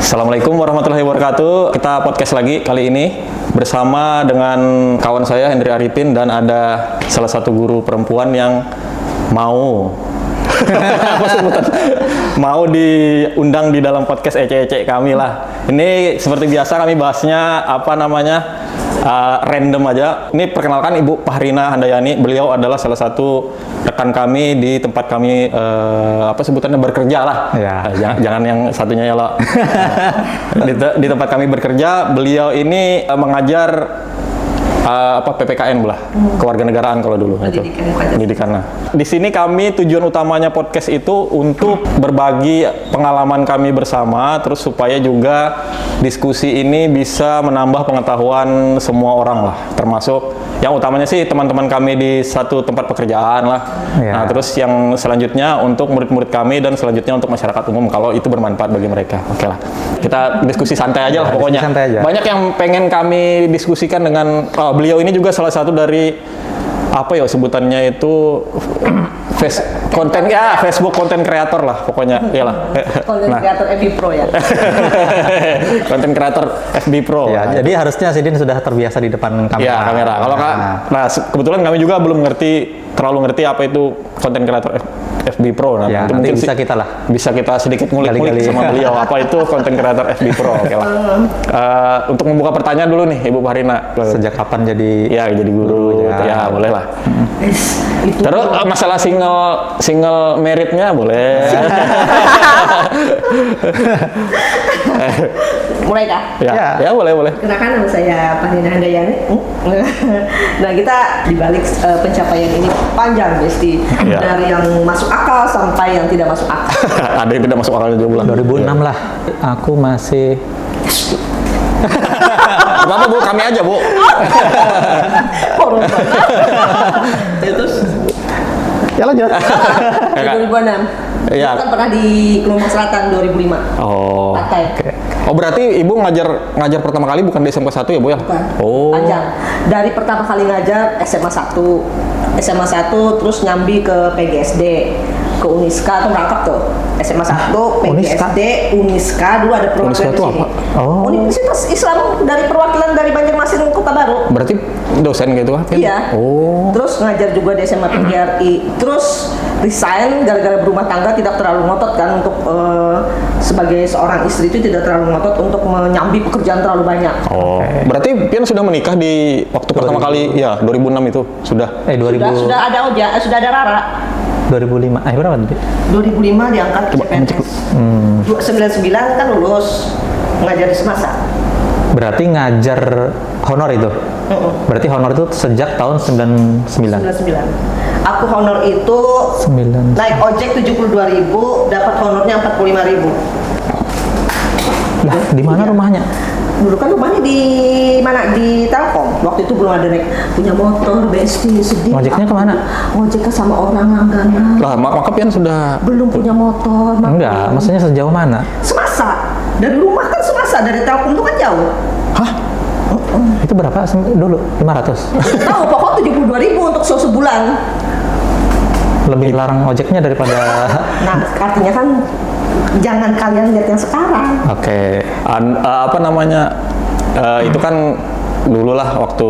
Assalamualaikum warahmatullahi wabarakatuh. Kita podcast lagi kali ini bersama dengan kawan saya Hendri Arifin dan ada salah satu guru perempuan yang mau apa sebutan? Mau diundang di dalam podcast ece-ece kami lah. Ini seperti biasa kami bahasnya random aja. Ini perkenalkan Ibu Fahrina Handayani. Beliau adalah salah satu rekan kami di tempat kami sebutannya bekerja lah. Ya. Jangan yang satunya ya lo. Di tempat kami bekerja, beliau ini mengajar PPKN lah, kewarganegaraan kalau dulu. Pendidikan. Nah, di sini kami tujuan utamanya podcast itu untuk berbagi pengalaman kami bersama, terus supaya juga diskusi ini bisa menambah pengetahuan semua orang lah, termasuk yang utamanya sih teman-teman kami di satu tempat pekerjaan lah. Ya. Nah, terus yang selanjutnya untuk murid-murid kami dan selanjutnya untuk masyarakat umum kalau itu bermanfaat bagi mereka. Oke lah, kita diskusi santai aja lah pokoknya. Santai aja. Banyak yang pengen kami diskusikan dengan beliau ini juga salah satu dari sebutannya itu Facebook konten kreator lah pokoknya. Iyalah. Konten kreator FB Pro ya. Konten kreator FB Pro. Ya, jadi harusnya Sidin sudah terbiasa di depan kamera. Iya, kamera. Kalau kebetulan kami juga belum terlalu ngerti apa itu konten kreator FB Pro. Nah, ya, nanti bisa kita lah. Bisa kita sedikit ngulik-ngulik sama beliau apa itu konten kreator FB Pro. Oke lah. Untuk membuka pertanyaan dulu nih Ibu Fahrina. Sejak kapan jadi guru? Ya, boleh lah. Terus masalah single meritnya boleh. Mulai kah? Ya, boleh. Kenalkan nama saya Fahrina Handayani. Nah, kita dibalik pencapaian ini panjang, Besti. Ya. Dari yang masuk akal sampai yang tidak masuk akal. Ada yang tidak masuk akal juga. 2006 lah. Aku masih apa Bu, kami aja Bu. Terus ya lanjut. 2006. Iya. Kan pernah di Kelumpang Selatan 2005. Oh. Pakai. Oh, berarti Ibu ngajar pertama kali bukan di SMK 1 ya Bu ya? Bukan. Oh. Panjang. Dari pertama kali ngajar SMA 1 terus nyambi ke PGSD, ke Uniska tuh merangkap tuh. SMA 1, PGSD, Uniska dulu ada perwakilan Uniska di itu sini. apa? Oh. Universitas Islam dari perwakilan dari Banjarmasin Kota Baru. Berarti dosen gitu kan? Iya. Oh. Terus ngajar juga di SMA PGRI. Terus resign gara-gara berumah tangga, tidak terlalu ngotot kan untuk sebagai seorang istri itu tidak terlalu ngotot untuk menyambi pekerjaan terlalu banyak. Oh. Berarti Pian sudah menikah di waktu pertama kali ya 2006 itu sudah. 2000 Sudah ada sudah ada Rara. 2005. Berapa tadi? 2005 diangkat ke CPNS. 99 kan lulus ngajar di Semasa. Berarti ngajar honor itu? Berarti honor itu sejak tahun 99? 99. Aku honor itu 9. naik ojek 72.000, dapat honornya 45.000. Lah, di mana rumahnya? Dulu kan rumahnya di mana, di Telkom. Waktu itu belum ada punya motor, Besti, sedih. Ngojeknya kemana? Ngojeknya sama orang langganan. Lah, maka Pian sudah Belum punya motor. Enggak, maksudnya sejauh mana? Semasa. Dari rumah kan Semasa, dari Telkom itu kan jauh. Hah? Itu berapa dulu? 500? Tahu, pokoknya 72.000 untuk sebulan. Lebih larang ojeknya daripada... Nah, artinya kan jangan kalian lihat yang sekarang. Oke. Itu kan dulu lah waktu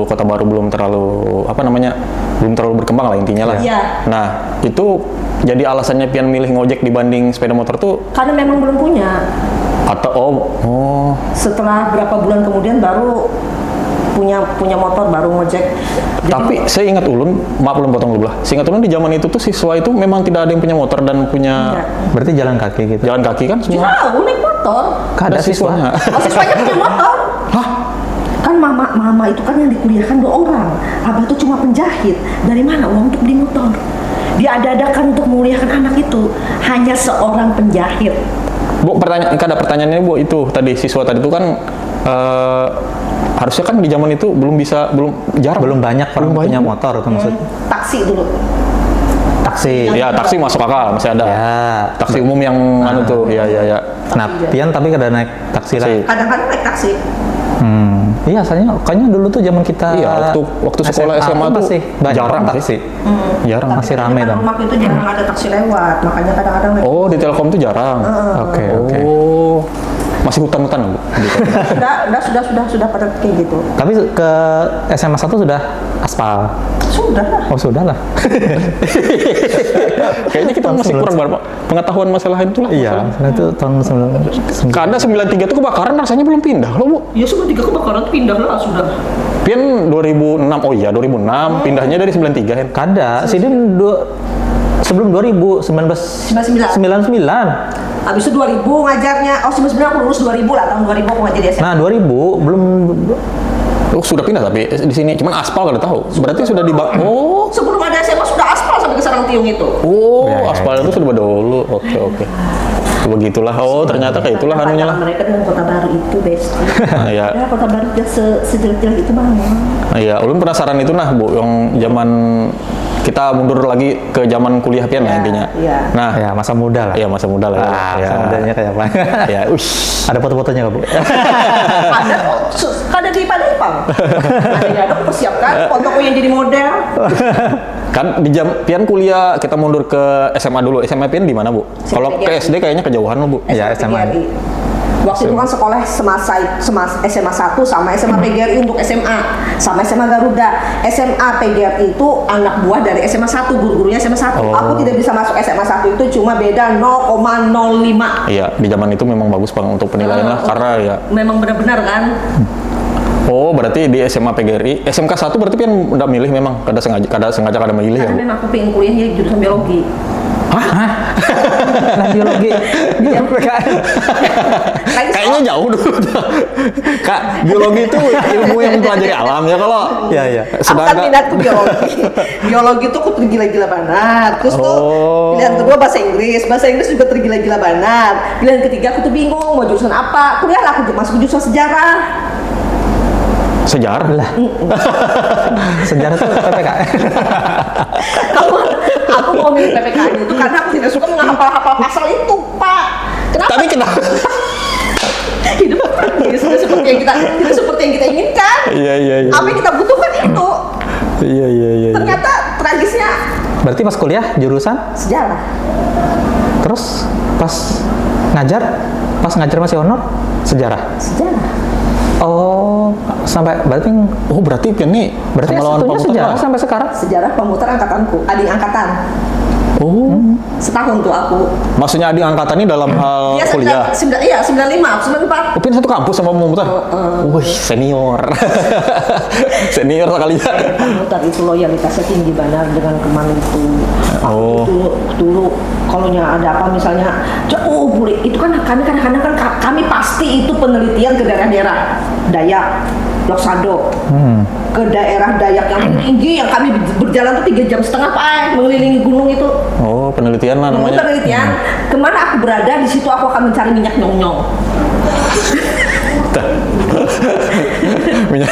Kota Baru belum terlalu berkembang lah intinya lah. Iya. Nah, itu jadi alasannya Pian milih ngojek dibanding sepeda motor tuh Karena memang belum punya. atau Setelah berapa bulan kemudian baru punya motor, baru ngojek. Jadi, tapi saya ingat ulun, maaf belum potong dulu lah. Saya ingat ulun di zaman itu tuh siswa itu memang tidak ada yang punya motor dan punya Berarti jalan kaki gitu? jalan kaki kan semua. jauh naik motor. Ada siswanya? Siswanya punya motor. Hah? Kan mama itu kan yang dikuliahkan 2 orang. Abah itu cuma penjahit. Dari mana uang untuk beli motor? Dia ada-adakan untuk menguliahkan anak itu. Hanya seorang penjahit. Bu, ada pertanyaannya Bu, itu tadi siswa tadi itu kan harusnya kan di zaman itu Belum banyak orang punya motor tuh maksud. Taksi dulu. Taksi. Ya, taksi masuk akal, masih ada. Ya. Taksi umum yang tuh. Ya. Nah, Pian tapi kada naik taksi lah. Kadang-kadang naik taksi. Iya, kayaknya dulu tuh zaman kita Iya, waktu sekolah SMA tuh masih banyak jarang taksi. Jarang. Masih rame dong. Rumah itu jarang ada taksi lewat, makanya kadang-kadang naik. Oh, di Telkom tuh jarang. Oke. Oh. masih hutan-hutan Bu? Gitu. sudah pada kayak gitu. Tapi ke SMA 1 sudah aspal. Sudah lah. Oh, sudah lah. Kayaknya kita masih kurang berapa pengetahuan masalah itu lah. Iya, itu tahun 9. Karena 93 itu kebakaran rasanya belum pindah loh Bu. Ya sudah 3 kebakaran pindah lah sudah. Pian 2006, oh iya 2006, pindahnya dari 93 kan? Kada, Sidin sebelum 2000, 1999. Habis itu 2000 ngajarnya. Oh, 99 aku lulus 2000 lah, tahun 2000 aku ngajar di SMA. Nah, 2000 belum. Oh sudah pindah tapi di sini, cuman aspal kada tahu. Berarti sudah oh. Sebelum ada SMA sudah aspal sampai ke Sarang Tiung itu. Oh, Ya, ya, aspal itu sudah dahulu. Oke. Begitulah. Oh, ternyata kayak itulah anunya lah. Mereka dengan Kota Baru itu, Besti. Iya. Ya, Kota Baru udah sejelek-jelek itu Bang. Iya, ulun penasaran itu nah, Bu, yang zaman kita mundur lagi ke zaman kuliah pian lah intinya. Iya. Nah, Ya, masa muda lah. iya masa muda lah. Masa mudanya kayak apa? Ya, Ada foto-fotonya nggak, Bu? Ada kok, ada di Padepang. Ada aku persiapkan fotoku yang jadi model. kan di jam pian kuliah kita mundur ke SMA dulu. SMA pian di mana, Bu? Kalau ke SD kayaknya kejauhan loh, Bu. Iya, SMA. PGRI. Waktu itu kan sekolah SMA 1 sama SMA PGRI untuk SMA, sama SMA Garuda. SMA PGRI itu anak buah dari SMA 1, guru-gurunya SMA 1. Aku tidak bisa masuk SMA 1 itu, cuma beda 0,05. Iya, di zaman itu memang bagus Bang untuk penilaian lah karena ya. Memang benar-benar kan. Oh, berarti di SMA PGRI, SMK 1 berarti pian udah milih memang, kada sengaja kada milih ya, Karena Bu? memang aku pengen kuliahnya jurusan biologi. Hah? Nah, biologi. Iya. Kayaknya jauh dulu. Kak, biologi itu ilmu yang mempelajari alam ya kalau. Iya, iya. Aku kan minatku biologi. Biologi itu aku tergila-gila banget. Terus tuh pilihan kedua bahasa Inggris. Bahasa Inggris juga tergila-gila banget. Pilihan ketiga aku tuh bingung mau jurusan apa. Kuliahlah aku masuk jurusan sejarah. Sejarah lah. Sejarah itu PPK. Aku mau milih PPKN itu karena aku tidak suka menghafal-hafal pasal itu, Pak. Kenapa? Tapi kenapa? Hidup tidak seperti yang kita inginkan. Iya. Apa yang kita butuhkan itu. Iya. Ternyata tragisnya Berarti pas kuliah jurusan, sejarah. terus pas ngajar masih honor sejarah. Sejarah. Oh, sampai berarti Pian nih satunya Pamutar sejarah lah. sampai sekarang. Sejarah Pamutar angkatanku, adik angkatan. Oh, Setahun tuh aku. maksudnya adik angkatan ini dalam hal Iya, kuliah. 95, 94. Pian satu kampus sama Pamutar. Wih, senior. Senior sekalinya. Pamutar itu loyalitasnya tinggi banget dengan Keman itu. Oh. Dulu kalau ada apa misalnya, boleh itu kan kadang-kadang kan kami pasti itu penelitian ke daerah-daerah Dayak, Loksado, ke daerah Dayak yang tinggi yang kami berjalan tuh 3,5 jam Pak mengelilingi gunung itu. Oh, penelitian lah namanya. Penelitian kemana aku berada di situ aku akan mencari minyak nyong-nyong. Minyak.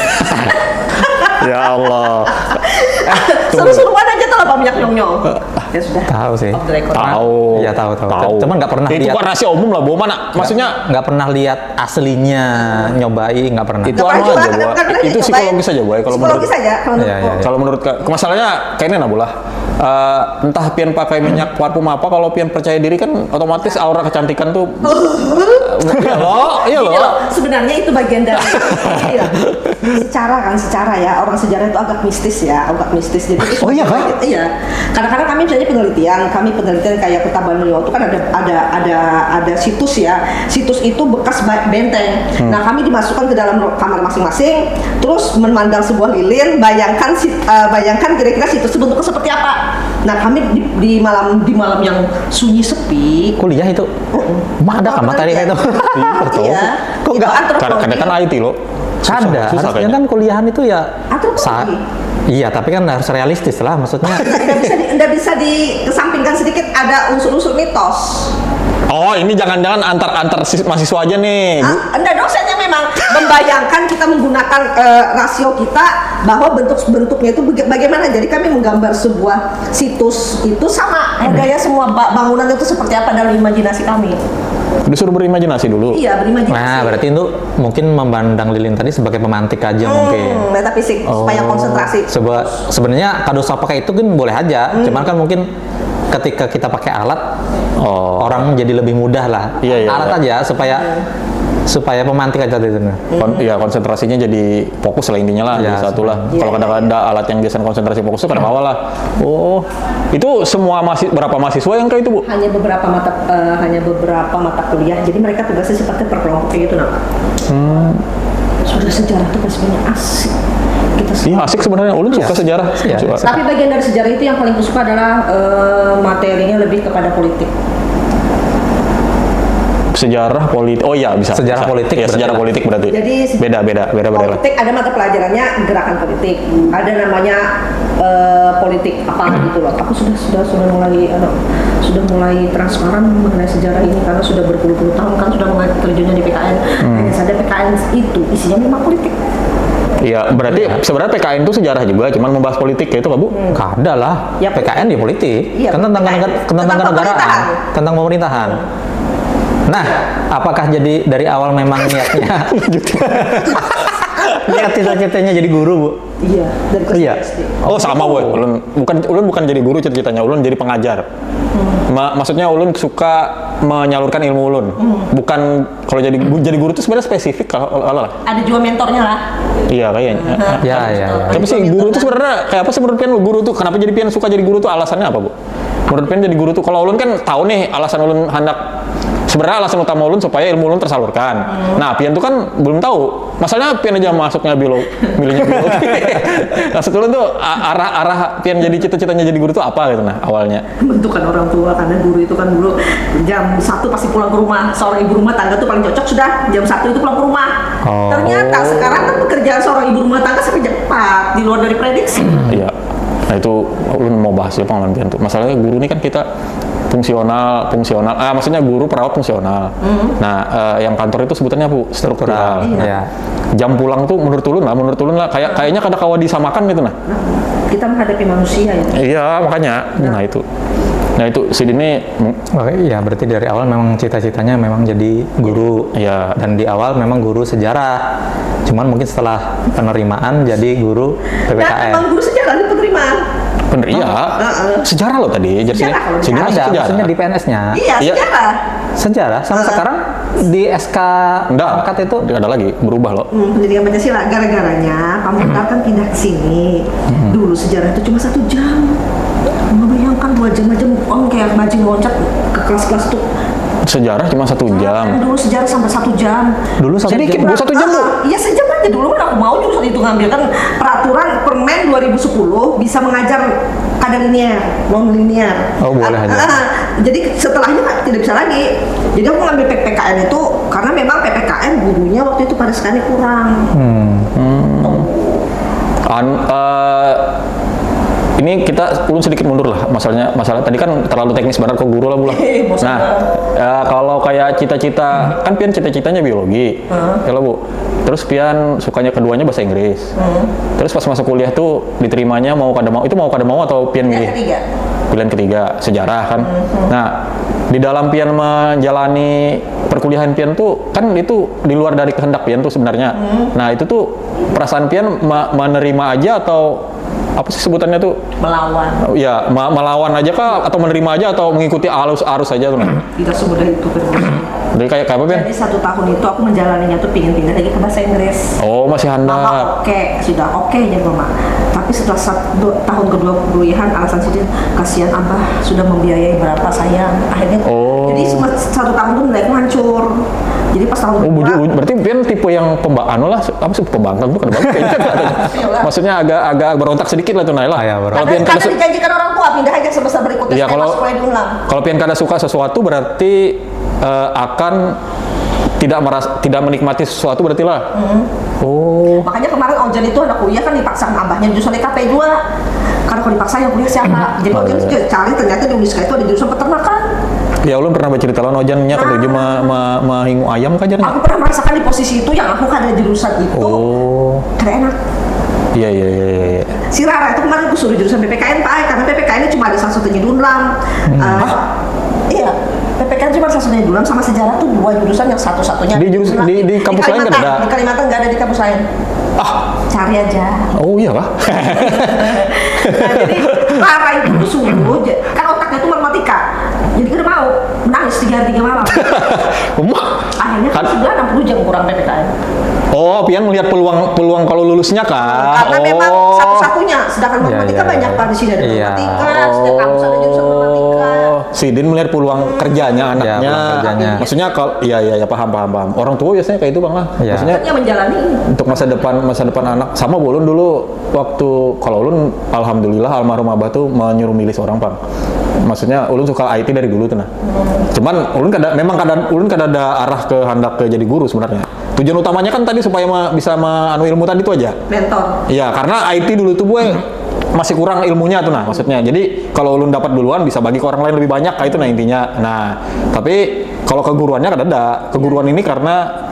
Ya Allah. Seru-seruan aja tuh apa minyak nyong-nyong. Ya sudah. Tahu sih. Off the record. Tahu. Iya, tahu. Cuman nggak pernah Itu lihat. kan rahasia umum lah, Bu. Mana? Maksudnya Nggak pernah lihat aslinya, nyobain nggak pernah. Itu anu aja, Bu. Itu psikologis aja, Bu. Kalau psikologis aja kalau Iya, menurutku. iya. Kalau menurut masalahnya kayaknya nah bolah. Entah pian pakai minyak parfum apa, kalau pian percaya diri kan otomatis aura kecantikan tuh. Iya loh. Gini loh, sebenarnya itu bagian dari gini loh. secara ya orang sejarah itu agak mistis. Jadi itu Oh iya, Kak? Iya. Kadang-kadang kami misalnya penelitian kayak Kota Banulio itu kan ada situs ya. Situs itu bekas benteng. Nah, kami dimasukkan ke dalam kamar masing-masing, terus memandang sebuah lilin, bayangkan kira-kira situs itu bentuknya seperti apa. Nah, kami di malam yang sunyi sepi. Kuliah itu. Mah ada kan materi kayak itu. Iya. Kok Itu nggak? antropologi. Karena kan IT loh. Ada. Harusnya kayaknya. kan kuliahan itu ya. Antropologi. Iya, tapi kan harus realistis lah maksudnya. Nggak bisa dikesampingkan sedikit ada unsur-unsur mitos. Oh, ini jangan-jangan antar mahasiswa aja nih. Enggak, dosennya memang membayangkan kita menggunakan rasio kita bahwa bentuknya itu bagaimana. Jadi kami menggambar sebuah situs itu sama gaya semua bangunan itu seperti apa dalam imajinasi kami. Disuruh berimajinasi dulu. Iya, berimajinasi. Nah, berarti itu mungkin memandang lilin tadi sebagai pemantik aja mungkin. Metafisik supaya konsentrasi. Sebenarnya kado pakai itu kan boleh aja, cuman kan mungkin ketika kita pakai alat, orang jadi lebih mudah lah. Iya, Alat aja supaya supaya pemantik aja itu. Ya konsentrasinya jadi fokus lah intinya lah, Ya, jadi satu lah. Iya, Kalau kadang ada alat yang biasa konsentrasi fokus itu kadang awal lah. Oh, itu semua berapa mahasiswa yang kayak itu, Bu? Hanya beberapa mata kuliah. Jadi mereka tugasnya seperti per kelompok kayak gitu, nah. Sudah sejarah tuh pasti banyak asik. Kita Iya asik sebenarnya. Ulun suka sejarah. Iya. Suka. Tapi bagian dari sejarah itu yang paling kusuka adalah materinya lebih kepada politik. Sejarah politik. Oh iya bisa. Sejarah bisa. politik Ya, berarti sejarah lah. politik berarti. Jadi beda lah. politik ada mata pelajarannya gerakan politik, ada namanya politik apa gitu loh. Aku sudah mulai transparan mengenai sejarah ini karena sudah berpuluh-puluh tahun kan sudah mulai terjunnya di PKN. Hanya saja PKN itu isinya memang politik. Iya, berarti sebenarnya PKN itu sejarah juga, cuman membahas politik ya itu Pak Bu? Ada lah. Ya, PKN di politik. Iya, Kan tentang PKN. tentang Tentang kenegaraan, pemerintahan. tentang pemerintahan. Nah, apakah jadi dari awal memang niatnya niat cita-citanya jadi guru, Bu? Iya, dari kelas Iya. SD. Oh sama Bu, ulun bukan jadi guru cita-citanya, ulun jadi pengajar. Maksudnya ulun suka menyalurkan ilmu ulun. Bukan kalau jadi guru itu sebenarnya spesifik kalau lah. Ada juga mentornya lah. Iya kayaknya. Ya. Tapi sih guru itu sebenarnya kayak apa sih menurut pian guru tuh? Kenapa jadi pian suka jadi guru tuh alasannya apa Bu? Menurut pian jadi guru tuh kalau ulun kan tahu nih alasan ulun hendak sebenarnya alasan utama ulun supaya ilmu ulun tersalurkan. Nah, pian tuh kan belum tahu. Masalahnya pian aja masuknya milihnya biologi. Maksud ulun tuh arah pian jadi cita-citanya jadi guru tuh apa gitu nah awalnya. Bentukan orang tua karena guru itu kan dulu jam 1 pasti pulang ke rumah. Seorang ibu rumah tangga tuh paling cocok sudah jam 1 itu pulang ke rumah. Oh. Ternyata sekarang kan pekerjaan seorang ibu rumah tangga sampai jam 4 di luar dari prediksi. Iya. Nah, itu ulun mau bahas ya pengalaman pian tuh. Masalahnya guru ini kan kita fungsional, maksudnya guru perawat fungsional. Nah, yang kantor itu sebutannya Bu, struktural. Iya. Jam pulang tuh menurut ulun lah, kayaknya kada kawa disamakan gitu nah. Kita menghadapi manusia ya. Iya, makanya. Nah, itu si Dini Oke, ya berarti dari awal memang cita-citanya memang jadi guru. Iya. Dan di awal memang guru sejarah. Cuman mungkin setelah penerimaan jadi guru Dan PPKN. emang guru sejarah di penerimaan. bener iya. Sejarah loh tadi. Jadi Sejarah kalau sini masih Ada, sejarah. maksudnya di PNS-nya. Iya, Iya. sejarah. Sejarah sampai sekarang di SK Enggak, angkat itu ada lagi berubah loh. Pendidikan Pancasila gara-garanya Pamutar kan pindah ke sini. Dulu sejarah itu cuma 1 jam. Membayangkan 2 jam aja move kayak bajing loncat ke kelas-kelas tuh. Sejarah cuma 1 jam. Kan dulu sejarah sampai 1 jam. dulu sampai Sedikit Bu, 1 jam Bu. Iya sejam aja dulu kan aku mau juga saat itu ngambil kan peraturan Permen 2010 bisa mengajar kadar linear, non linear. Oh, boleh aja. Jadi setelahnya Pak, tidak bisa lagi. Jadi aku ngambil PPKN itu karena memang PPKN gurunya waktu itu pada sekali kurang. Ini kita ulun sedikit mundur lah masalah tadi kan terlalu teknis banget ke guru lah Bu lah. Bosan Nah, kalau kayak cita-cita kan pian cita-citanya biologi, ya lah Bu. Terus pian sukanya keduanya bahasa Inggris. Terus pas masuk kuliah tuh diterimanya mau kada mau atau pian milih? Yang ketiga. Pilihan ketiga sejarah kan. Nah, di dalam pian menjalani perkuliahan pian tuh kan itu di luar dari kehendak pian tuh sebenarnya. Nah, itu tuh perasaan pian menerima aja atau apa sih sebutannya tuh? Melawan. Ya, melawan aja kah atau menerima aja atau mengikuti arus aja tuh. Tidak semudah itu berproses. Jadi kayak apa pian? Jadi 1 tahun itu aku menjalaninya tuh pingin pindah lagi ke bahasa Inggris. Oh, masih Mama handal. sudah oke aja Mama. Tapi setelah tahun kedua kuliahan alasan sih kasihan Abah sudah membiayai berapa sayang. Akhirnya Oh. jadi semua 1 tahun tuh nilaiku hancur. Jadi pas tahun Oh, kedua berarti pian tipe yang apa sih pembangkang bukan bangkang kayaknya. Maksudnya agak berontak sedikit lah tuh Naila. Ah, ya, Kalau karena, pian kada karena dijanjikan orang tua pindah aja semester berikutnya Iya, supaya supaya diulang. kalau pian kada suka sesuatu berarti akan tidak menikmati sesuatu berarti lah. Oh. Makanya kemarin Ojan itu anak kuliah kan dipaksakan abahnya jurusan EKP juga. Karena kalau dipaksa yang kuliah siapa? Jadi Ojan cari ternyata di Uniska itu ada jurusan peternakan. Ya ulun pernah bercerita lawan Ojannya ketujuh mahingu ayam kajarnya. Aku pernah merasakan di posisi itu yang aku kada jurusan itu. Oh. Kada enak. Iya. Si Rara itu kemarin aku suruh jurusan PPKN Pak, karena PPKN ini cuma ada satu-satunya di Unlam. Iya, PPKN cuma satu-satunya di Unlam sama sejarah tuh 2 jurusan yang satu-satunya Di Unlam. di kampus lain nggak ada? Di Kalimantan nggak ada di kampus lain. Cari aja. Oh iya kah? Nah, jadi Rara itu suruh, kan otaknya tuh matematika. Jadi dia mau menangis nangis 3 hari 3 malam. Emak. Akhirnya kan 60 jam kurang PPKN. Oh, pian melihat peluang kalau lulusnya kah? Karena memang satu-satunya, sedangkan matematika iya. banyak Pak di sini ada Iya. matematika, setiap kampus ada jurusan matematika. Sidin melihat peluang kerjanya anaknya. peluang kerjanya. Maksudnya kalau iya paham. Orang tua biasanya kayak itu Bang lah. Iya. Maksudnya Dia menjalani ini. untuk masa depan anak sama Bu Ulun dulu waktu kalau Ulun alhamdulillah almarhum Abah tuh menyuruh milih seorang Bang. Maksudnya Ulun suka IT dari dulu tuh nah. Cuman Ulun Ulun ada arah ke hendak ke jadi guru sebenarnya. Tujuan utamanya kan tadi supaya bisa anu ilmu tadi itu aja. Mentor. Iya, karena IT dulu tuh gue masih kurang ilmunya tuh nah maksudnya. Jadi kalau Ulun dapat duluan bisa bagi ke orang lain lebih banyak, kayak itu nah intinya. Nah, tapi kalau keguruannya kan ada. Keguruan ini karena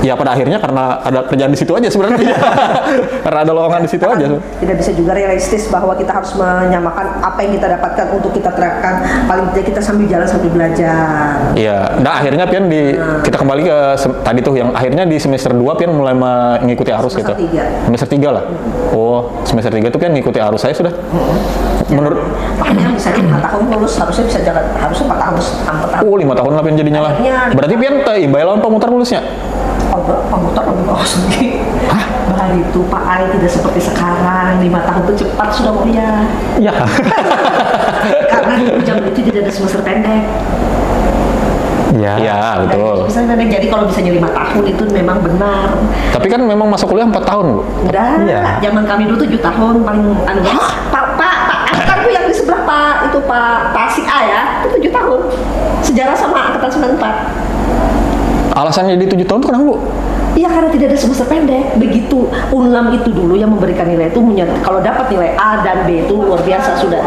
ya pada akhirnya karena ada kerjaan di situ aja sebenarnya. Karena ada lowongan di situ aja. Tidak bisa juga realistis bahwa kita harus menyamakan apa yang kita dapatkan untuk kita terapkan. Paling tidak kita sambil jalan sambil belajar. Iya, nah akhirnya Pian kita kembali ke tadi tuh yang akhirnya di semester 2 Pian mulai mengikuti arus Semester gitu. 3. Semester 3 lah. Oh, semester 3 tuh Pian ngikuti arus saya sudah. Menurut Makanya bisa 5 tahun lulus, harusnya bisa jalan, harusnya 4 tahun, 4 tahun. 5 tahun lah Pian jadinya lah. Akhirnya- Berarti Pian imbay lawan pemutar lulusnya. Komputer lebih bagus lagi. Bahkan itu Pak Ai tidak seperti sekarang 5 tahun itu cepat sudah kuliah. Iya. Karena dulu zaman itu tidak ada semester pendek. Iya. Iya, betul. Semester pendek, jadi kalau misalnya 5 tahun itu memang benar. Tapi kan memang masuk kuliah 4 tahun, Bu. Udah, Iya. zaman kami dulu 7 tahun paling anu. Pak, angkatan tuh yang di sebelah Pak itu Pak si A ya, itu 7 tahun. Sejarah sama angkatan 94. Alasannya jadi 7 tahun tuh kenapa, Bu? Iya karena tidak ada semester pendek. Begitu Unlam itu dulu yang memberikan nilai itu kalau dapat nilai A dan B itu luar biasa sudah.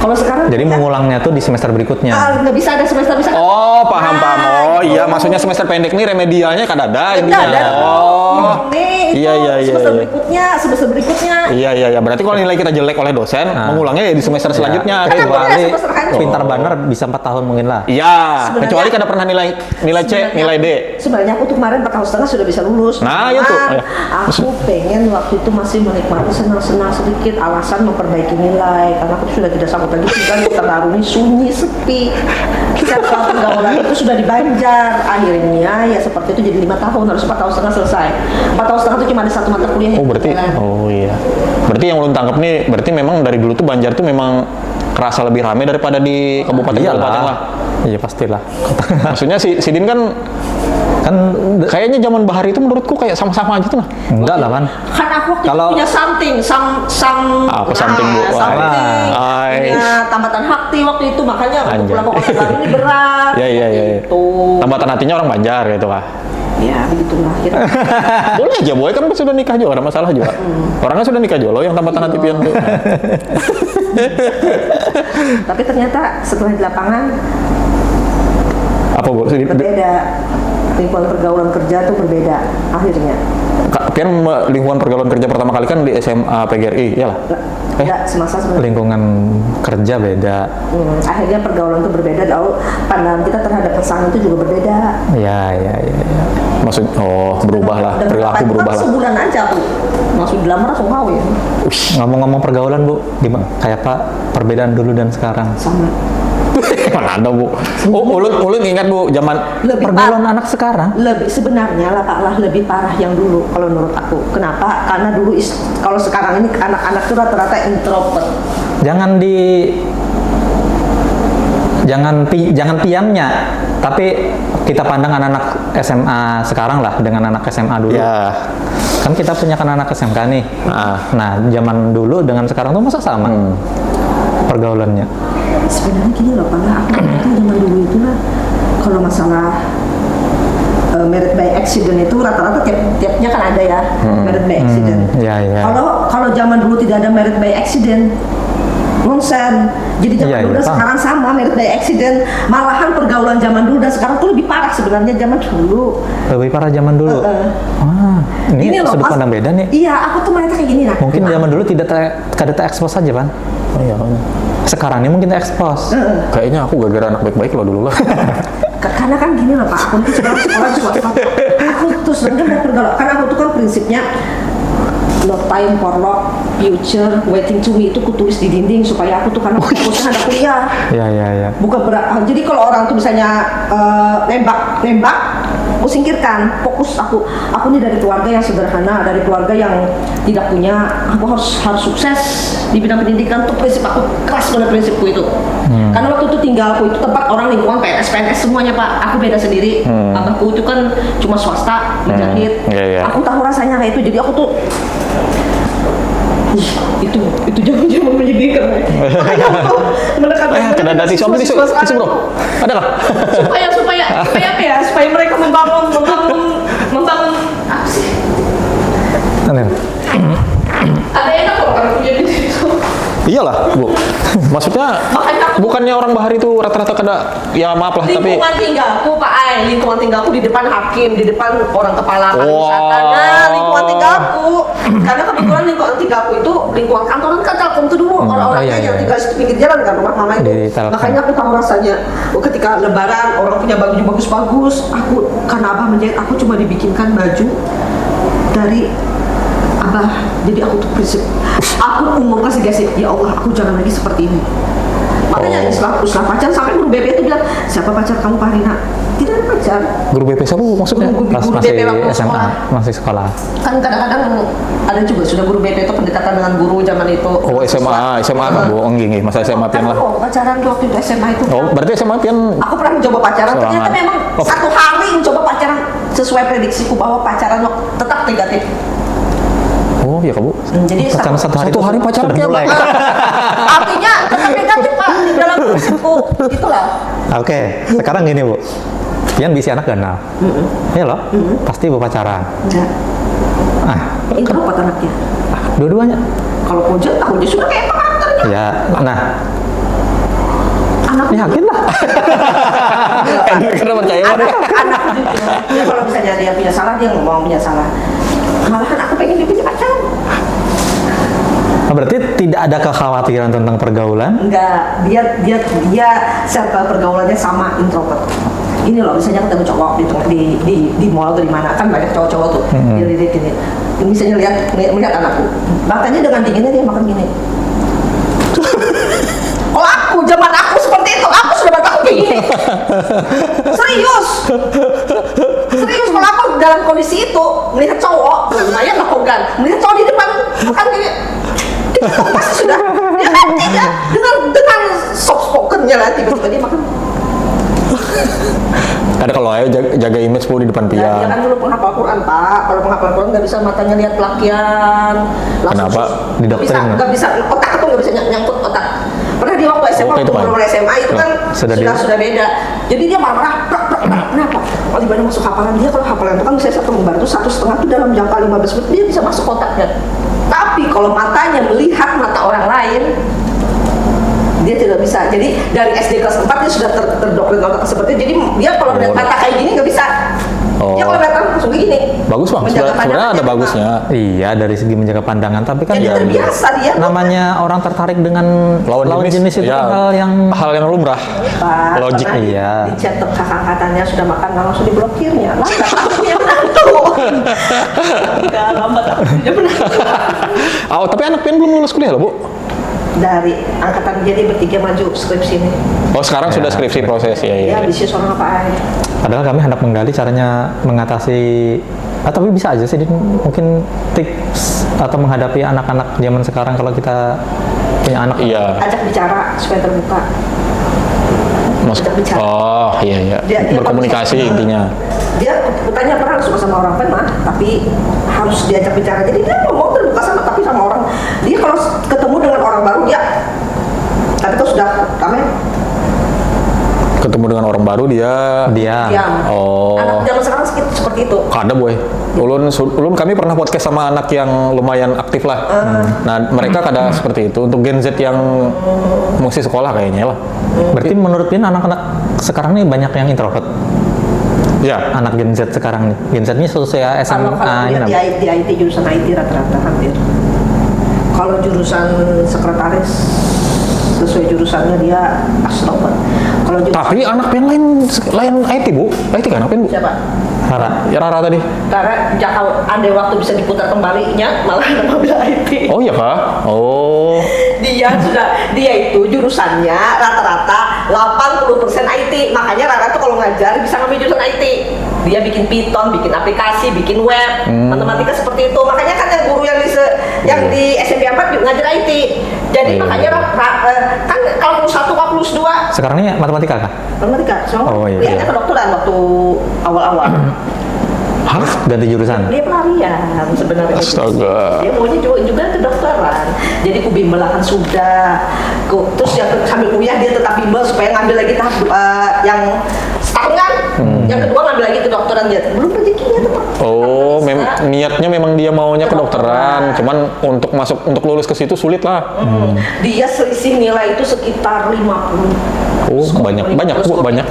Kalau sekarang Jadi kan, mengulangnya tuh di semester berikutnya. nggak bisa ada semester bisa. Oh, paham. Oh, gitu. iya, maksudnya semester pendek nih remedialnya kan ada intinya. Ada. Oh. Nih, itu Iya. semester berikutnya. Iya. Berarti kalau nilai kita jelek oleh dosen, mengulangnya ya di semester selanjutnya. Kan Gitu. aku Kecuali semester hancur. pintar banget bisa 4 tahun mungkin lah. Iya, Sebenarnya- kecuali kada pernah nilai C, nilai D. Sebenarnya aku tuh kemarin 4 tahun setengah sudah bisa lulus. Nah, Cuman itu. aku pengen waktu itu masih menikmati senang-senang sedikit, alasan memperbaiki nilai karena aku sudah tidak sanggup lagi tinggal di terbaru ini sunyi sepi. Setiap pergaulan itu sudah dibanjar. Akhirnya ya seperti itu jadi 5 tahun, harus 4 tahun setengah selesai. 4 tahun setengah itu cuma ada 1 mata kuliah yang Oh, berarti jalan. iya. Berarti yang ulun tangkap nih, berarti memang dari dulu tuh Banjar tuh memang kerasa lebih ramai daripada di kabupaten-kabupaten lah. Iyalah. Iya pastilah. Maksudnya si Sidin kan kayaknya zaman Bahari itu menurutku kayak sama-sama aja tuh nah. Enggak lah kan. Kan aku waktu itu Kalau- punya something, Apa something, Bu? Wah. something. Ay. Punya tambatan hakti waktu itu, makanya untuk Anjay. pulang ke Kota Baru ini berat. Iya. Gitu. Tambatan hatinya orang Banjar gitu lah. Ya, begitulah. Kita Boleh aja, boy kan sudah nikah juga, ada masalah juga. Orangnya sudah nikah juga loh, yang tambatan hati pian tuh. Tapi ternyata setelah di lapangan Apa, Bu? berbeda. Lingkungan pergaulan kerja tuh berbeda akhirnya. Pian lingkungan pergaulan kerja pertama kali kan di SMA PGRI, iyalah. Enggak semasa sebenarnya. Lingkungan kerja beda. Akhirnya pergaulan itu berbeda, lalu pandangan kita terhadap pasangan itu juga berbeda. Iya. Maksud berubah lah, Dan perilaku itu berubah kan lah. sebulan aja aku masuk dilamar langsung kawin Ngomong-ngomong pergaulan Bu, gimana? Kayak apa perbedaan dulu dan sekarang? sama. Mana ada, Bu? Oh, ulun ingat, Bu, zaman Lebih Pergaulan anak sekarang? lebih sebenarnya lah lebih parah yang dulu kalau menurut aku. Kenapa? Karena dulu kalau sekarang ini anak-anak itu rata-rata introvert. Jangan piamnya, tapi kita pandang anak-anak SMA sekarang lah dengan anak SMA dulu. ya. Kan kita punya kan anak SMK nih. Nah, zaman dulu dengan sekarang tuh masa sama pergaulannya. Sebenarnya gini loh, karena aku itu zaman dulu itu lah kalau masalah merit by accident itu rata-rata tiapnya kan ada ya merit by accident. Iya. Kalau zaman dulu tidak ada merit by accident, nonsen. Jadi zaman Iya, dulu dan paham. sekarang sama merit by accident. Malahan pergaulan zaman dulu dan sekarang tuh lebih parah sebenarnya zaman dulu. Lebih parah zaman dulu. Ini Gini loh, sudut Mas. pandang beda nih. Iya, aku tuh mereka kayak gini nah. Mungkin zaman dulu tidak terekspos aja, Pan. Oh, iya. Sekarang ini mungkin terekspos. Kayaknya aku gara-gara anak baik-baik loh dulu lah. Karena kan gini loh Pak, aku tuh sekarang sekolah swasta. Aku tuh sebenarnya udah pergaulan. Karena aku tuh kan prinsipnya no time for love, future, waiting to me itu kutulis di dinding supaya aku tuh karena fokusnya ada kuliah. Ya. Bukan jadi kalau orang tuh misalnya nembak, aku singkirkan. Fokus aku nih dari keluarga yang sederhana, dari keluarga yang tidak punya. Aku harus sukses di bidang pendidikan tuh prinsip aku keras banget prinsipku itu. Karena waktu itu tinggalku itu tempat orang lingkungan PNS semuanya Pak. Aku beda sendiri. Abahku itu kan cuma swasta menjahit. Aku tahu rasanya kayak itu. Jadi aku tuh itu jangan menyedihkan. Ada tisu bro. Ada nggak? supaya apa ya? Supaya mereka membangun apa sih? Ada enak kok kalau punya itu. Iyalah, Bu. Maksudnya bukannya orang Bahari itu rata-rata kada, ya maaf lah, tapi lingkungan tinggalku Pak Ai, lingkungan tinggalku di depan hakim, di depan orang kepala pariwisata. Nah, lingkungan tinggalku. Karena kebetulan lingkungan tinggalku itu lingkungan kantoran kan Telkom itu dulu orang-orangnya yang tinggal di pinggir jalan kan rumah mama itu. Makanya aku tahu rasanya. Ketika lebaran orang punya baju bagus-bagus, aku karena Abah menjahit aku cuma dibikinkan baju dari Abah. Jadi aku tuh prinsip, aku umum kasih gasip, ya Allah aku jangan lagi seperti ini. Makanya setelah pacar sampai guru BP itu bilang, siapa pacar kamu Pak Rina? Tidak ada pacar. Guru BP siapa Bu maksudnya? Pas Guru masih BP waktu SMA, masih sekolah. Kan kadang-kadang ada juga sudah guru BP itu pendekatan dengan guru zaman itu. Oh SMA kan Bu, nggih masa SMA pian lah. Oh, pacaran waktu itu SMA itu. Oh berarti SMA pian. Aku pernah mencoba pacaran, ternyata memang satu hari mencoba pacaran sesuai prediksiku bahwa pacaran tetap negatif. Oh ya Bu. Jadi satu hari pacaran kayak apa? Artinya tetap negatif Pak di dalam prinsipku. Itulah. Oke, sekarang gini Bu. Pian bisi anak ganal. Iya loh. Pasti berpacaran. Enggak. Introvert anaknya. Dua-duanya. Kalau Puja sudah kayak karakternya. Ya, nah. Anakku Yakin lah. Karena percaya anak dia kalau misalnya dia punya salah dia ngomong punya salah. Malahan aku pengen dia punya pacar. Berarti tidak ada kekhawatiran tentang pergaulan? Enggak, dia circle pergaulannya sama introvert. Ini loh, misalnya ketemu cowok di mall atau di mana, kan banyak cowok-cowok tuh dilihat ini. Misalnya melihat anakku, matanya dengan dinginnya dia makan gini. Kalau aku zaman aku seperti itu, aku sudah bakal kayak gini. Serius kalau aku dalam kondisi itu melihat cowok, lumayan lah Hogan, melihat cowok di depan makan gini. Pasti sudah, dia kan tidak dengan soft spokennya lah tiba-tiba dia makan. Ada kalau ayo jaga image Bu di depan Dia pian. kan dulu penghafal Quran Pak, kalau penghafal Quran nggak bisa matanya lihat pelakian. Kenapa? Didoktrin Nggak bisa, otak itu nggak bisa nyangkut otak. Pernah dia waktu SMA, waktu SMA itu kan sudah beda. Jadi dia marah-marah, kenapa? Kalau dibanding masuk hafalan dia, kalau hafalan itu kan misalnya satu lembar itu 1,5 itu dalam jangka 15 menit dia bisa masuk otaknya. Tapi kalau matanya melihat mata orang lain, dia tidak bisa. Jadi dari SD kelas 4 dia sudah terdoktrin otak seperti itu. Jadi dia kalau melihat mata kayak gini nggak bisa. Dia kalau lihat langsung kayak gini. Bagus Bang, sebenarnya ada bagusnya. Iya, dari segi menjaga pandangan, tapi kan Jadi terbiasa dia. namanya orang tertarik dengan lawan jenis itu ya, hal yang lumrah. Pak, Logik. iya. Dicetak kakak-kakaknya sudah makan nggak langsung diblokirnya. Lambat aku dia menantu. Enggak lambat aku dia menantu. Oh, tapi anak pian belum lulus kuliah loh Bu. Dari angkatan jadi bertiga maju skripsi ini. Oh sekarang sudah skripsi proses ya. Ya bisnis orang apa aja. Padahal kami hendak menggali caranya mengatasi, tapi bisa aja sih Din, mungkin tips atau menghadapi anak-anak zaman sekarang kalau kita punya anak. Iya. Ajak bicara supaya terbuka. Ajak bicara. Oh iya. Dia Berkomunikasi intinya. Dia bukannya pernah suka sama orang pernah, tapi harus diajak bicara. Jadi dia mau terbuka sama orang. Dia kalau ketemu dengan orang baru dia, tapi kalau sudah ramai. Ketemu dengan orang baru dia. Diam. Oh. Anak zaman sekarang seperti itu. Kada boy. Ulun kami pernah podcast sama anak yang lumayan aktif lah. Nah mereka kada seperti itu. Untuk Gen Z yang masih sekolah kayaknya lah. Berarti menurut Pin anak-anak sekarang nih banyak yang introvert. Ya. Anak Gen Z sekarang nih. Gen Z ini seusia SMA Kalau di IT jurusan IT rata-rata hampir. Kalau jurusan sekretaris sesuai jurusannya dia extrovert. Kalau Tapi anak pian lain IT Bu. IT kan anak pian Bu. siapa? Ya Rara tadi. Karena kalau ada waktu bisa diputar kembalinya, malah ada mobil IT. Oh iya Kak. Oh. Dia itu jurusannya rata-rata 80% IT. Makanya Rara tuh kalau ngajar bisa ngambil jurusan IT. Dia bikin Python, bikin aplikasi, bikin web, matematika seperti itu. Makanya kan yang guru yang di SMP 4 juga ngajar IT. Jadi makanya kan kalau plus 1 kalau plus 2 Sekarang ini matematika kah? matematika. Oh, iya. Lihatnya kedokteran waktu awal-awal. Hah? Ganti jurusan? Dia pelarian sebenarnya. Astaga. Dia maunya juga kedokteran. Jadi ku bimbel kan sudah. Terus yang sambil kuliah dia tetap bimbel supaya ngambil lagi tahap yang setahunan. Yang kedua ngambil lagi kedokteran dia. Belum rezekinya tetap. Oh, niatnya memang dia maunya kedokteran, cuman untuk lulus ke situ sulit lah. Dia selisih nilai itu sekitar 50. Oh, banyak Bu, banyak.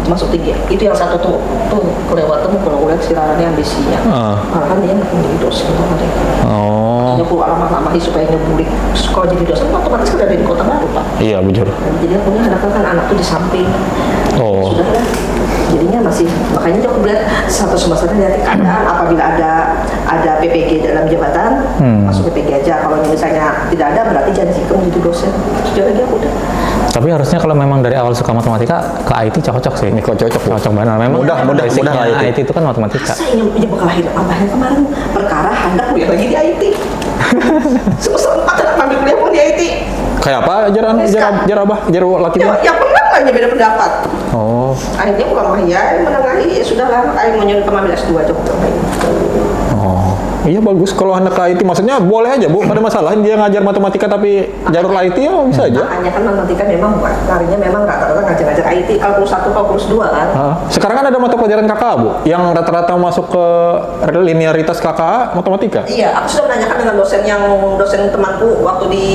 Masuk tinggi. Itu yang satu tuh kelewatan kalau lihat si Rara ini ambisinya. Malah dia nggak menjadi dosen kemarin. Oh. Dia perlu lama-lama supaya ngebulik. Kalau jadi dosen otomatis kan ada di kota baru Pak. Iya, bujur. Jadi dia punya anak tuh di samping. Oh. Sudah lah. Jadinya makanya aku bilang satu semester lihat keadaan apabila ada PPG dalam jabatan masuk PPG aja. Kalau misalnya tidak ada berarti janji kamu jadi dosen. Sudah lagi aku udah. Tapi harusnya kalau memang dari awal suka matematika ke IT cocok sih. Ini kok cocok Banget. Memang mudah basicnya IT. IT itu kan matematika. Masa ini bakal lahir abahnya kemarin perkara hendak kuliah lagi di IT. Semester 4 hendak ambil kuliah pun di IT. Kayak apa ajar Abah, ajar laki dia? Ya pernah lah beda pendapat. Oh. Akhirnya pulang mah ya menengahi ya sudahlah. Ayo mau nyuruh kemambil S2 aja. Oh. Iya bagus kalau anak IT maksudnya boleh aja Bu, ada masalah dia ngajar matematika tapi jalur IT ya bisa aja. Makanya kan matematika memang larinya memang rata-rata ngajar-ngajar IT. Kalau plus 1 kalau plus 2 kan. Sekarang kan ada mata pelajaran KKA Bu, yang rata-rata masuk ke linearitas KKA matematika. Iya, aku sudah menanyakan dengan dosen temanku waktu di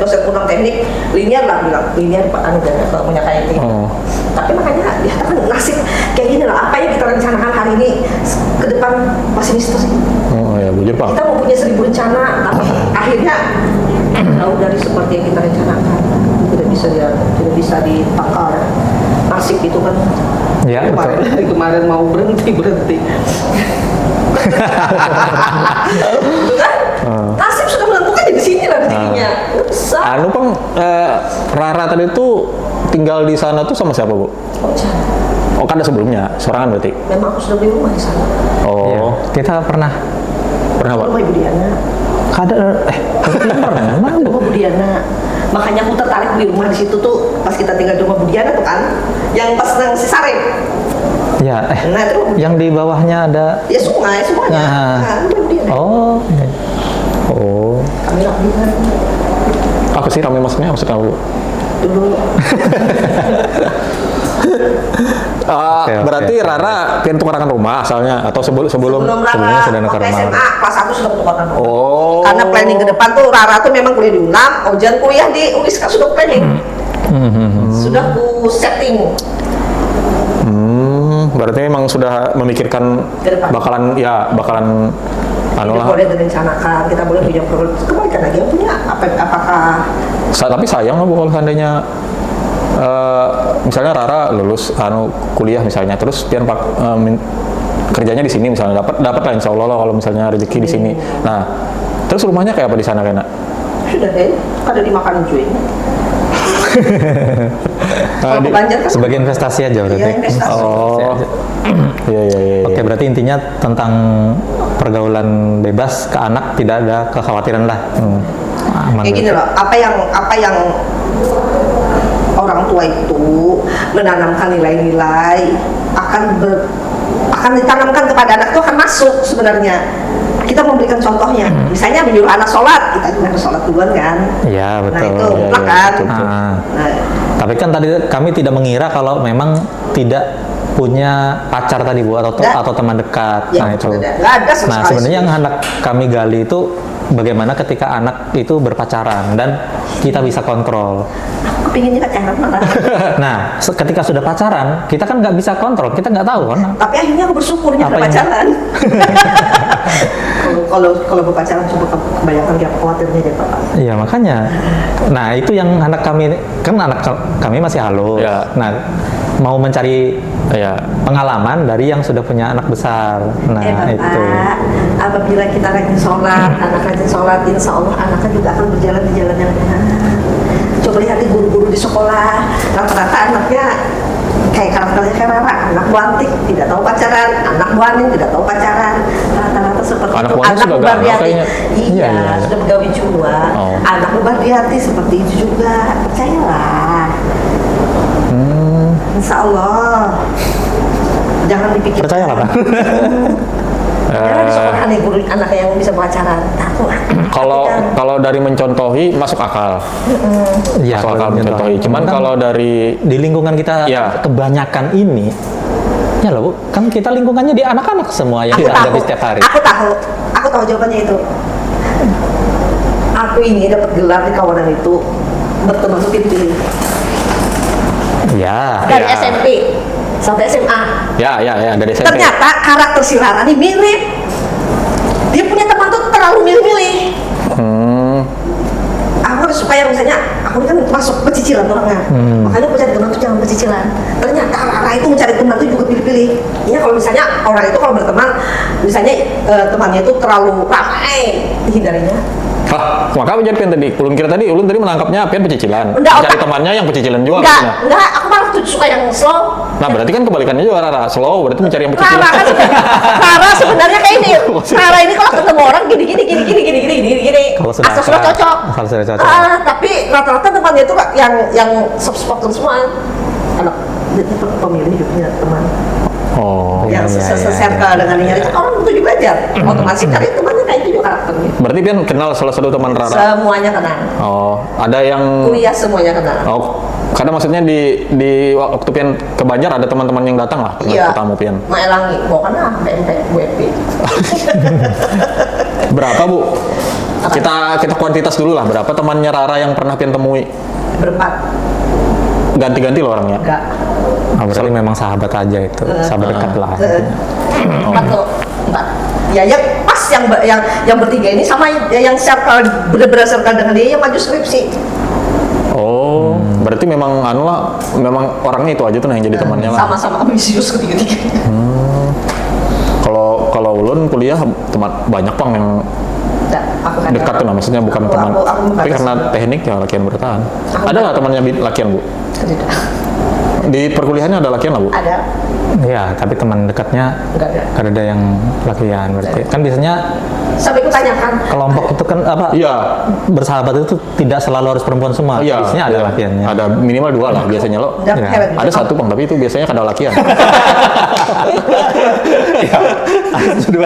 dosen kurang teknik linear lah bilang linear Pak anu kalau punya kayak IT. Tapi makanya dia kan nasib kayak gini lah. Apa yang kita rencanakan hari ini ke depan masinis terus. Oh ya, bujur Pak. Kita mau punya 1000 rencana, tapi akhirnya jauh dari seperti yang kita rencanakan. Tidak bisa ditakar. Nasib itu kan. Ya, kemarin mau berhenti. Itu kan? Nasib sudah menentukan di sini lah rezekinya. Bisa. Anu Pang, Rara tadi tuh tinggal di sana tuh sama siapa Bu? Oh kan ada sebelumnya, sorangan berarti? Memang aku sudah beli rumah di sana. Oh. Ya. Kita pernah Pak? Rumah Ibu Diana. Pernah. Rumah Bu Diana. Makanya aku tertarik beli rumah di situ tuh pas kita tinggal di rumah Bu Diana tuh kan, yang pas nang si Sarip. Ya, Nah, itu yang di bawahnya ada. ya sungai semuanya. Nah, itu Bu Diana. Oh. Oh. Kami lah beli kan. Apa sih rame maksudnya Bu? Dulu. Berarti Rara pengen tukarkan rumah asalnya atau sebelumnya Rara sudah nuker waktu rumah? SMA kelas 1 sudah tukarkan rumah. Oh. Karena planning ke depan tuh Rara tuh memang kuliah di UNAM, Ojan kuliah di Uniska sudah planning. Sudah ku setting. Berarti memang sudah memikirkan Ke depan. bakalan anu Tidak lah. boleh direncanakan, kita boleh punya kebaikan lagi yang punya apakah Tapi sayang lah Bu kalau seandainya misalnya Rara lulus kuliah misalnya terus pian kerjanya di sini misalnya dapat lah insya Allah lah kalau misalnya rezeki di sini. Nah terus rumahnya kayak apa di sana kena? sudah ada dimakan cuy. Kalau ke Banjar kan Sebagai investasi aja berarti. Iya, investasi. Oh. Iya. Oke, berarti intinya tentang pergaulan bebas ke anak tidak ada kekhawatiran lah. Aman. kayak gini loh, apa yang orang tua itu menanamkan nilai-nilai akan ditanamkan kepada anak itu akan masuk sebenarnya. Kita memberikan contohnya, misalnya menyuruh anak sholat, kita juga harus sholat duluan kan. Iya, betul. Nah itu Iya, mutlak kan. betul. Nah, Tapi kan tadi kami tidak mengira kalau memang tidak punya pacar tadi Bu atau teman dekat. ya, Nah itu. nggak ada sama Nah sekali. sebenarnya yang hendak kami gali itu bagaimana ketika anak itu berpacaran dan kita bisa kontrol. Aku pinginnya pacaran malah. Nah ketika sudah pacaran kita kan nggak bisa kontrol, kita nggak tahu kan. Tapi akhirnya aku bersyukurnya Apa udah yang- pacaran. Kalau kalau berpacaran coba kebayangkan dia khawatirnya deh Bapak. Iya makanya. Nah itu yang anak kami kan anak kami masih halus. Ya. Nah mau mencari Ya. pengalaman dari yang sudah punya anak besar. Nah Bapak, itu. apabila kita rajin sholat, anak rajin sholat, insya Allah anaknya juga akan berjalan di jalan yang benar. Coba lihat di guru-guru di sekolah, rata-rata anaknya kayak karakternya kayak Rara, anak buantik, tidak tahu pacaran, anak buanin tidak tahu pacaran, rata-rata seperti Anak itu. buanin Anak sudah Mubardiati, gagal kayaknya. iya, Iya. sudah pegawai juga. Oh. Anak Mubardiati seperti itu juga, percayalah. Insya Allah. Jangan dipikir. Percaya lah Pak. Jangan di sekolah nih guru anak yang bisa pacaran. Takut. Kalau dari mencontohi masuk akal. Iya. Masuk akal kalau mencontohi. contoh. Cuman Kan kalau dari di lingkungan kita Ya. kebanyakan ini, ya loh, Bu, kan kita lingkungannya di anak-anak semua yang kita hadapi setiap hari. Aku tahu jawabannya itu. Aku ini dapat gelar di kawanan itu berteman tuh pilih Ya. dari Ya. SMP sampai SMA. ya dari SMP. Ternyata karakter si Rara ini mirip. Dia punya teman tuh terlalu milih-milih. Aku harus supaya misalnya aku kan masuk pecicilan orangnya, makanya aku cari teman tuh jangan pecicilan. Ternyata Rara itu mencari teman tuh juga pilih-pilih. Ya kalau misalnya orang itu kalau berteman, misalnya temannya itu terlalu ramai, dihindarinya. Hah, makanya jadi pian tadi. Ulun tadi menangkapnya pian pecicilan. Enggak, Cari otak. temannya yang pecicilan juga. Enggak, maksudnya. enggak, aku malah tuh suka yang slow. Nah, berarti kan kebalikannya juga Rara. Slow, berarti mencari yang pecicilan. Rara kan Rara sebenarnya kayak ini. Rara ini kalau ketemu orang gini. Kalau sudah Asal sudah akrab, cocok. asal sudah cocok. Tapi rata-rata temannya itu yang soft-spoken semua. Anak dia pemilih hidupnya teman Oh. yang iya, se-circle dengan dia itu orang itu belajar otomatis cari temannya kayak itu juga karakternya. Berarti pian kenal salah satu teman Rara. Semuanya kenal. Oh, ada yang Kuliah semuanya kenal. Oh, karena maksudnya di waktu pian ke Banjar ada teman-teman yang datang lah Iya. ketemu pian. Maelangi, mau kena BMP, WP. Berapa, Bu? Kita kuantitas dulu lah. Berapa temannya Rara yang pernah pian temui? Berempat. Ganti-ganti loh orangnya. Enggak. Ah, berarti memang sahabat aja itu, sahabat dekat lah. Empat tuh, empat. Ya yang pas yang bertiga ini sama yang circle bener-bener circle dengan dia yang maju skripsi. Oh, berarti memang anu lah, memang orangnya itu aja tuh yang jadi temannya lah. Sama-sama ambisius ketiga-tiga. Kalau ulun kuliah teman banyak Bang yang Enggak, aku kan dekat tuh nah, maksudnya bukan Aku- teman. aku Tapi membatasi. karena teknik ya lakian bertahan. Aku Ada nggak temannya lakian, Bu? Tidak. Di perkuliahannya ada lakian lah, Bu? Ada? Iya, tapi teman dekatnya Enggak ada. kan ada yang lakian berarti. Kan biasanya Sampai aku tanyakan. kelompok itu kan apa? Iya. Bersahabat itu tidak selalu harus perempuan semua. Iya. Biasanya ada iya. lakiannya. Ada minimal 2 lah biasanya lo. Enggak, Iya. hebat. Ada satu Bang, tapi itu biasanya kada lakian. Iya. Dua.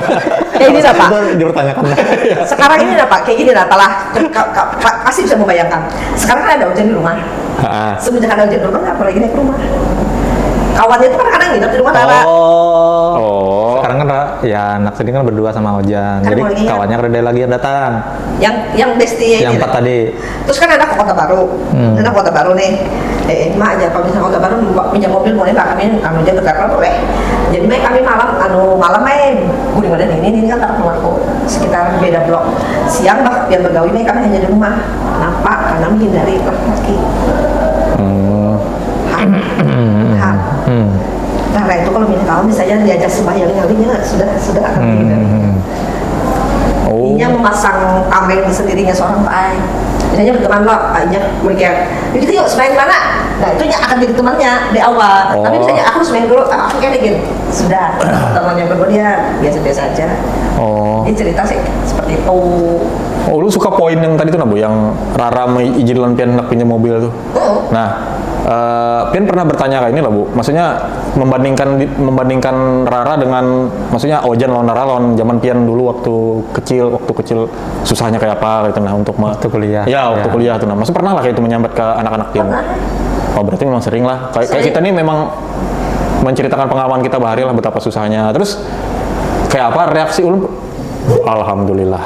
Kayak gini lah, Pak. Itu dipertanyakan. Sekarang ini lah Pak, kayak gini lah Pak lah. Pasti bisa membayangkan. Sekarang kan ada hujan di rumah. Ah. Semenjak ada hujan di rumah, nggak pernah lagi naik ke rumah. Kawannya itu kan kadang nginep di rumah Rara. Oh. Oh. Sekarang kan ya anak sedih kan berdua sama Ojan. Kan Jadi mau lagi ya? kawannya ada lagi yang datang. Yang bestie Yang ini. empat tadi. Terus kan ada ke Kota Baru. Ada Kota Baru nih. Mak aja kalau misalnya Kota Baru pinjam mobil boleh nggak kami aja berkata boleh. Jadi kami malam guling badan ini kan tak keluarku sekitar beda blok. Siang biar bergawi kami hanya di rumah. Kenapa? Karena menghindari laki-laki. Hak. Karena itu kalau tahu misalnya diajak sembahyang ngalinya sudah akan begitu. Oh. Inya memasang tameng di sendirinya seorang Pak. Misalnya berteman lo, Inya mereka, begitu yuk sembahyang mana? Nah itu akan jadi temannya di awal. Oh. Tapi misalnya aku sembahyang dulu, aku kayak gini, sudah teman yang kedua dia biasa-biasa aja. Oh. Ini cerita sih seperti itu. Oh, lu suka poin yang tadi tuh nah, Bu, yang Rara izin pian nak pinjam mobil tuh. Nah, pian pernah bertanya kayak ini lah, Bu. Maksudnya membandingkan Rara dengan maksudnya Ojan lawan Rara lawan zaman pian dulu waktu kecil susahnya kayak apa gitu nah untuk Waktu kuliah. Ya, waktu Ya. kuliah tuh nah. Maksudnya pernah lah kayak itu menyambat ke anak-anak pian. Pernah. Oh, berarti memang sering lah. Kayak Sering. kita nih memang menceritakan pengalaman kita bahari lah betapa susahnya. Terus kayak apa reaksi ulun? Alhamdulillah.